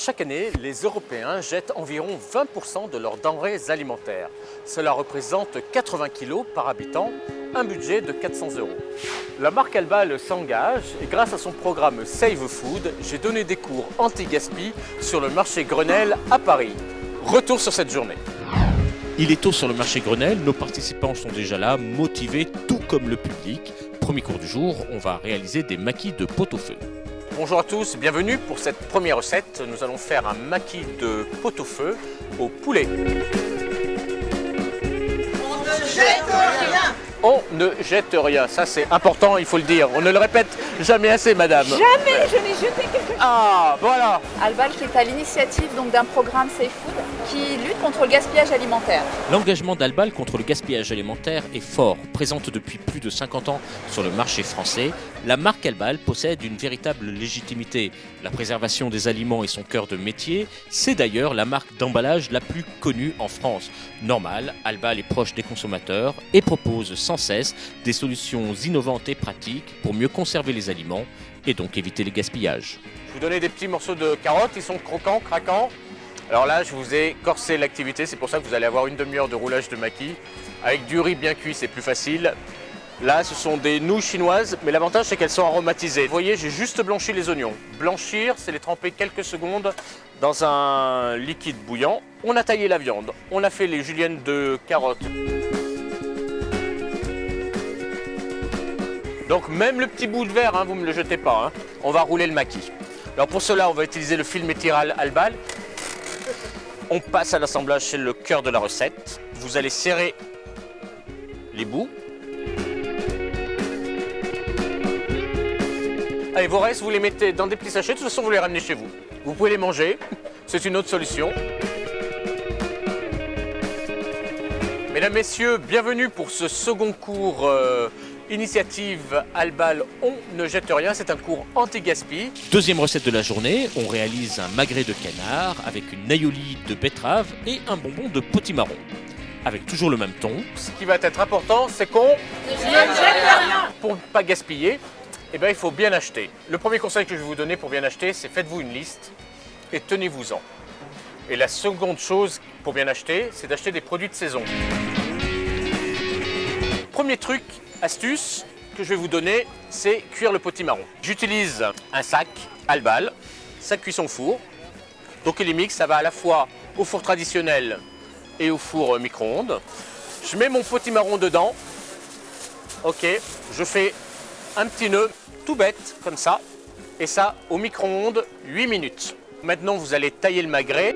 Chaque année, les Européens jettent environ 20% de leurs denrées alimentaires. Cela représente 80 kg par habitant, un budget de 400 €. La marque Albal s'engage et grâce à son programme Save Food, j'ai donné des cours anti-gaspi sur le marché Grenelle à Paris. Retour sur cette journée. Il est tôt sur le marché Grenelle, nos participants sont déjà là, motivés tout comme le public. Premier cours du jour, on va réaliser des maquis de pot-au-feu. Bonjour à tous, bienvenue pour cette première recette. Nous allons faire un maquis de pot-au-feu au poulet. On ne jette rien. On ne jette rien, ça c'est important, il faut le dire. On ne le répète jamais assez, madame. Jamais je n'ai jeté quelque chose. Ah, voilà. Albal qui est à l'initiative d'un programme Safe Food qui lutte contre le gaspillage alimentaire. L'engagement d'Albal contre le gaspillage alimentaire est fort. Présente depuis plus de 50 ans sur le marché français, la marque Albal possède une véritable légitimité. La préservation des aliments est son cœur de métier. C'est d'ailleurs la marque d'emballage la plus connue en France. Normal, Albal est proche des consommateurs et propose sans cesse des solutions innovantes et pratiques pour mieux conserver les aliments et donc éviter les gaspillages. Je vous donnais des petits morceaux de carottes, ils sont croquants, craquants. Alors là, je vous ai corsé l'activité, c'est pour ça que vous allez avoir une demi-heure de roulage de maquis. Avec du riz bien cuit, c'est plus facile. Là, ce sont des nouilles chinoises, mais l'avantage, c'est qu'elles sont aromatisées. Vous voyez, j'ai juste blanchi les oignons. Blanchir, c'est les tremper quelques secondes dans un liquide bouillant. On a taillé la viande, on a fait les juliennes de carottes. Donc même le petit bout de verre, vous ne me le jetez pas. On va rouler le maquis. Alors pour cela, on va utiliser le film étiral Albal. On passe à l'assemblage, c'est le cœur de la recette. Vous allez serrer les bouts. Allez, vos restes, vous les mettez dans des petits sachets. De toute façon, vous les ramenez chez vous. Vous pouvez les manger. C'est une autre solution. Mesdames, Messieurs, bienvenue pour ce second cours initiative Albal, on ne jette rien. C'est un cours anti-gaspi. Deuxième recette de la journée, on réalise un magret de canard avec une aioli de betterave et un bonbon de potimarron. Avec toujours le même ton. Ce qui va être important, c'est qu'on Ne jette rien. pour ne pas gaspiller, il faut bien acheter. Le premier conseil que je vais vous donner pour bien acheter, c'est faites-vous une liste et tenez-vous-en. Et la seconde chose pour bien acheter, c'est d'acheter des produits de saison. Premier truc, astuce que je vais vous donner, c'est cuire le potimarron. J'utilise un sac Albal, sac cuisson four. Donc les mix, ça va à la fois au four traditionnel et au four micro-ondes. Je mets mon potimarron dedans. Ok, je fais un petit nœud tout bête comme ça. Et ça au micro-ondes 8 minutes. Maintenant, vous allez tailler le magret.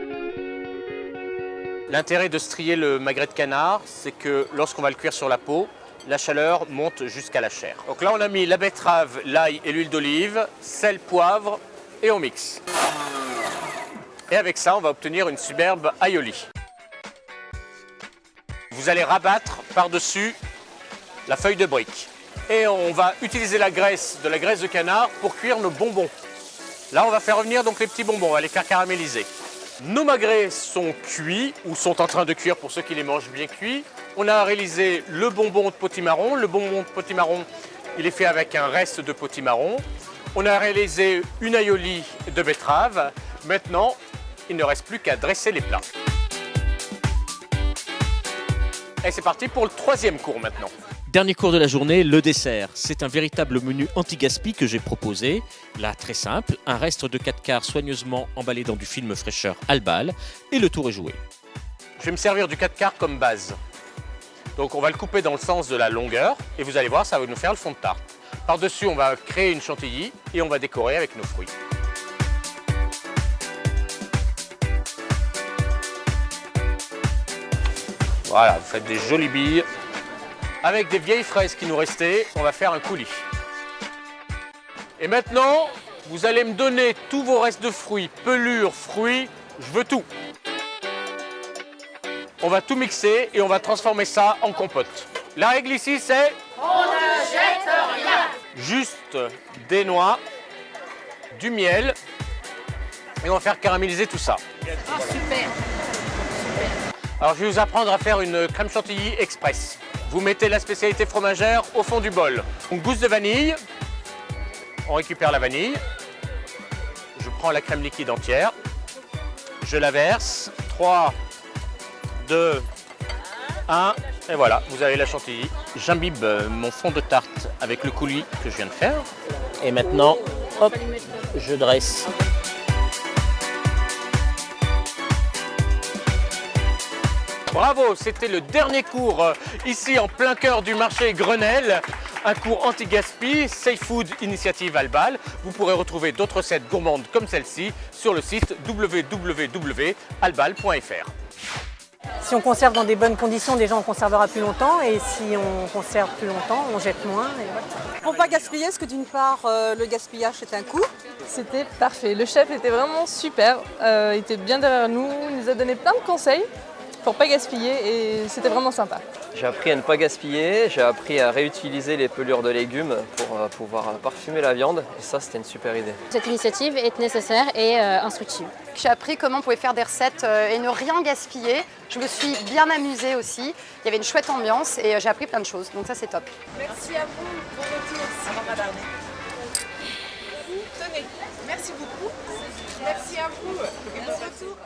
L'intérêt de strier le magret de canard, c'est que lorsqu'on va le cuire sur la peau, la chaleur monte jusqu'à la chair. Donc là, on a mis la betterave, l'ail et l'huile d'olive, sel, poivre et on mixe. Et avec ça, on va obtenir une superbe aioli. Vous allez rabattre par-dessus la feuille de brique. Et on va utiliser la graisse de canard pour cuire nos bonbons. Là, on va faire revenir donc les petits bonbons, on va les faire caraméliser. Nos magrets sont cuits ou sont en train de cuire pour ceux qui les mangent bien cuits. On a réalisé le bonbon de potimarron. Le bonbon de potimarron, il est fait avec un reste de potimarron. On a réalisé une aioli de betterave. Maintenant, il ne reste plus qu'à dresser les plats. Et c'est parti pour le troisième cours maintenant. Dernier cours de la journée, le dessert. C'est un véritable menu anti-gaspi que j'ai proposé. Là, très simple, un reste de 4 quarts soigneusement emballé dans du film fraîcheur Albal et le tour est joué. Je vais me servir du 4 quarts comme base. Donc on va le couper dans le sens de la longueur et vous allez voir, ça va nous faire le fond de tarte. Par-dessus, on va créer une chantilly et on va décorer avec nos fruits. Voilà, vous faites des jolies billes. Avec des vieilles fraises qui nous restaient, on va faire un coulis. Et maintenant, vous allez me donner tous vos restes de fruits, pelures, fruits, je veux tout. On va tout mixer et on va transformer ça en compote. La règle ici, c'est On ne jette rien. juste des noix, du miel et on va faire caraméliser tout ça. Oh, super. Alors je vais vous apprendre à faire une crème chantilly express. Vous mettez la spécialité fromagère au fond du bol. Une gousse de vanille, on récupère la vanille. Je prends la crème liquide entière, Je la verse. 3, 2, 1. Et voilà, vous avez la chantilly. J'imbibe mon fond de tarte avec le coulis que je viens de faire. Et maintenant, hop, je dresse. Bravo, c'était le dernier cours ici en plein cœur du marché Grenelle. Un cours anti-gaspi, Safe Food Initiative Albal. Vous pourrez retrouver d'autres recettes gourmandes comme celle-ci sur le site www.albal.fr. Si on conserve dans des bonnes conditions, déjà on conservera plus longtemps, et si on conserve plus longtemps, on jette moins. Et voilà. Pour ne pas gaspiller, parce que d'une part, le gaspillage c'est un coût. C'était parfait. Le chef était vraiment super. Il était bien derrière nous. Il nous a donné plein de conseils pour pas gaspiller et c'était vraiment sympa. J'ai appris à ne pas gaspiller, j'ai appris à réutiliser les pelures de légumes pour pouvoir parfumer la viande et ça c'était une super idée. Cette initiative est nécessaire et instructive. J'ai appris comment on pouvait faire des recettes et ne rien gaspiller. Je me suis bien amusée aussi. Il y avait une chouette ambiance et j'ai appris plein de choses. Donc ça c'est top. Merci à vous. Bon retour. Au revoir madame. Tenez, merci beaucoup. Merci à vous. Et bon retour.